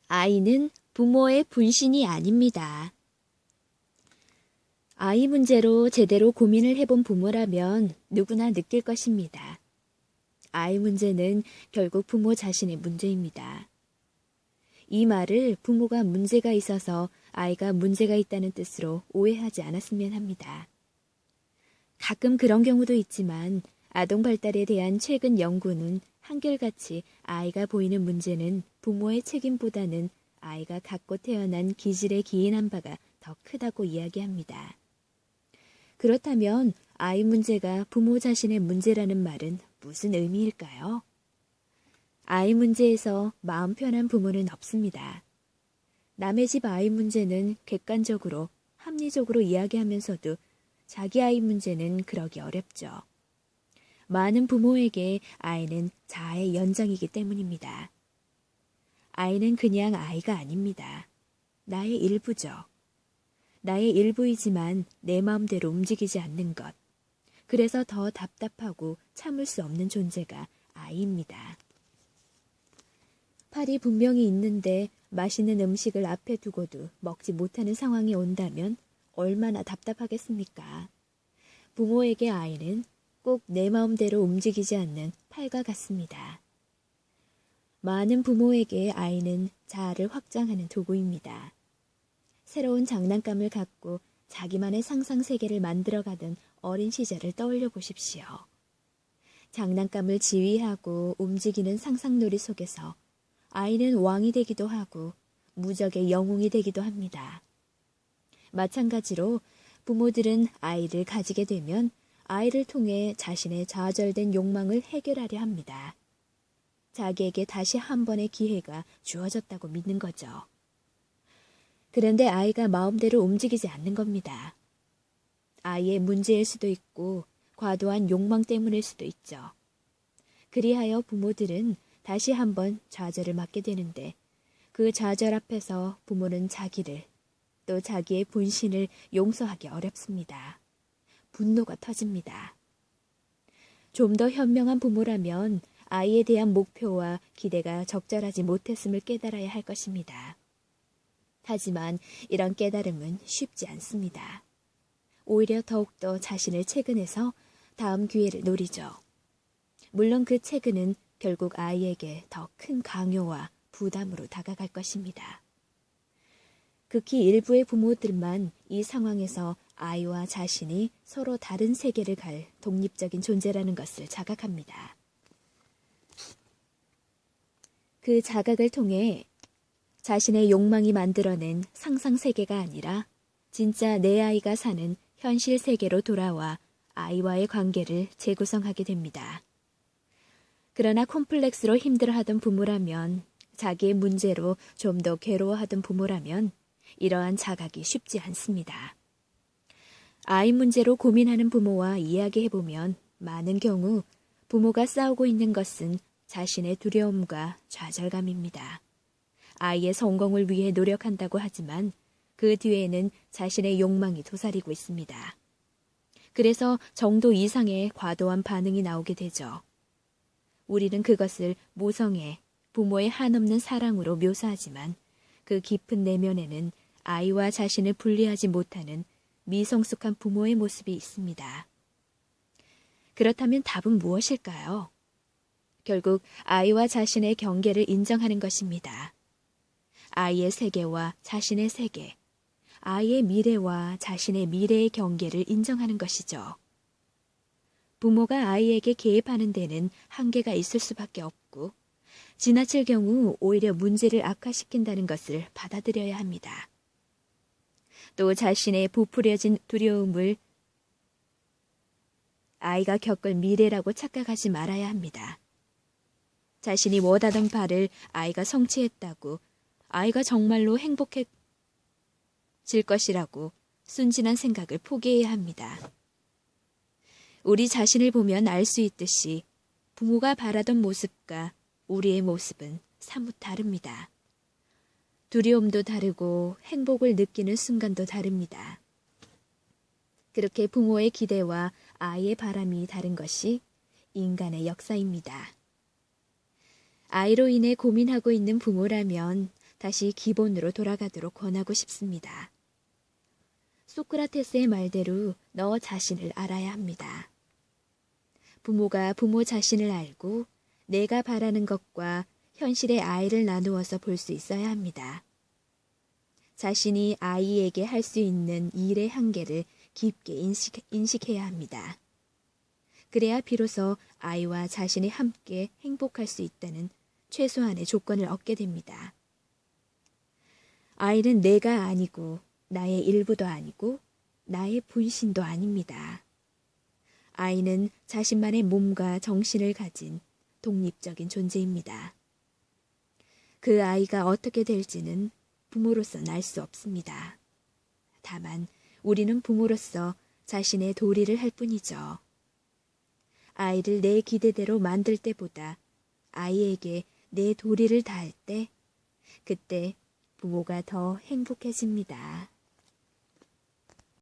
아이는 부모의 분신이 아닙니다. 아이 문제로 제대로 고민을 해본 부모라면 누구나 느낄 것입니다. 아이 문제는 결국 부모 자신의 문제입니다. 이 말을 부모가 문제가 있어서 아이가 문제가 있다는 뜻으로 오해하지 않았으면 합니다. 가끔 그런 경우도 있지만 아동 발달에 대한 최근 연구는 한결같이 아이가 보이는 문제는 부모의 책임보다는 아이가 갖고 태어난 기질에 기인한 바가 더 크다고 이야기합니다. 그렇다면 아이 문제가 부모 자신의 문제라는 말은 무슨 의미일까요? 아이 문제에서 마음 편한 부모는 없습니다. 남의 집 아이 문제는 객관적으로, 합리적으로 이야기하면서도 자기 아이 문제는 그러기 어렵죠. 많은 부모에게 아이는 자아의 연장이기 때문입니다. 아이는 그냥 아이가 아닙니다. 나의 일부죠. 나의 일부이지만 내 마음대로 움직이지 않는 것. 그래서 더 답답하고 참을 수 없는 존재가 아이입니다. 팔이 분명히 있는데 맛있는 음식을 앞에 두고도 먹지 못하는 상황이 온다면 얼마나 답답하겠습니까? 부모에게 아이는 꼭 내 마음대로 움직이지 않는 팔과 같습니다. 많은 부모에게 아이는 자아를 확장하는 도구입니다. 새로운 장난감을 갖고 자기만의 상상 세계를 만들어가던 어린 시절을 떠올려 보십시오. 장난감을 지휘하고 움직이는 상상놀이 속에서 아이는 왕이 되기도 하고 무적의 영웅이 되기도 합니다. 마찬가지로 부모들은 아이를 가지게 되면 아이를 통해 자신의 좌절된 욕망을 해결하려 합니다. 자기에게 다시 한 번의 기회가 주어졌다고 믿는 거죠. 그런데 아이가 마음대로 움직이지 않는 겁니다. 아이의 문제일 수도 있고 과도한 욕망 때문일 수도 있죠. 그리하여 부모들은 다시 한번 좌절을 맞게 되는데 그 좌절 앞에서 부모는 자기를 또 자기의 분신을 용서하기 어렵습니다. 분노가 터집니다. 좀 더 현명한 부모라면 아이에 대한 목표와 기대가 적절하지 못했음을 깨달아야 할 것입니다. 하지만 이런 깨달음은 쉽지 않습니다. 오히려 더욱더 자신을 채근해서 다음 기회를 노리죠. 물론 그 채근은 결국 아이에게 더 큰 강요와 부담으로 다가갈 것입니다. 극히 일부의 부모들만 이 상황에서 아이와 자신이 서로 다른 세계를 갈 독립적인 존재라는 것을 자각합니다. 그 자각을 통해 자신의 욕망이 만들어낸 상상 세계가 아니라 진짜 내 아이가 사는 현실 세계로 돌아와 아이와의 관계를 재구성하게 됩니다. 그러나 콤플렉스로 힘들어하던 부모라면, 자기의 문제로 좀 더 괴로워하던 부모라면 이러한 자각이 쉽지 않습니다. 아이 문제로 고민하는 부모와 이야기해보면 많은 경우 부모가 싸우고 있는 것은 자신의 두려움과 좌절감입니다. 아이의 성공을 위해 노력한다고 하지만 그 뒤에는 자신의 욕망이 도사리고 있습니다. 그래서 정도 이상의 과도한 반응이 나오게 되죠. 우리는 그것을 모성애, 부모의 한없는 사랑으로 묘사하지만 그 깊은 내면에는 아이와 자신을 분리하지 못하는 미성숙한 부모의 모습이 있습니다. 그렇다면 답은 무엇일까요? 결국 아이와 자신의 경계를 인정하는 것입니다. 아이의 세계와 자신의 세계, 아이의 미래와 자신의 미래의 경계를 인정하는 것이죠. 부모가 아이에게 개입하는 데는 한계가 있을 수밖에 없고 지나칠 경우 오히려 문제를 악화시킨다는 것을 받아들여야 합니다. 또 자신의 부풀려진 두려움을 아이가 겪을 미래라고 착각하지 말아야 합니다. 자신이 원하던 바를 아이가 성취했다고 아이가 정말로 행복해질 것이라고 순진한 생각을 포기해야 합니다. 우리 자신을 보면 알 수 있듯이 부모가 바라던 모습과 우리의 모습은 사뭇 다릅니다. 두려움도 다르고 행복을 느끼는 순간도 다릅니다. 그렇게 부모의 기대와 아이의 바람이 다른 것이 인간의 역사입니다. 아이로 인해 고민하고 있는 부모라면 다시 기본으로 돌아가도록 권하고 싶습니다. 소크라테스의 말대로 너 자신을 알아야 합니다. 부모가 부모 자신을 알고 내가 바라는 것과 현실의 아이를 나누어서 볼 수 있어야 합니다. 자신이 아이에게 할 수 있는 일의 한계를 깊게 인식해야 합니다. 그래야 비로소 아이와 자신이 함께 행복할 수 있다는 최소한의 조건을 얻게 됩니다. 아이는 내가 아니고 나의 일부도 아니고 나의 분신도 아닙니다. 아이는 자신만의 몸과 정신을 가진 독립적인 존재입니다. 그 아이가 어떻게 될지는 부모로서는 알 수 없습니다. 다만 우리는 부모로서 자신의 도리를 할 뿐이죠. 아이를 내 기대대로 만들 때보다 아이에게 내 도리를 다할 때, 그때 부모가 더 행복해집니다.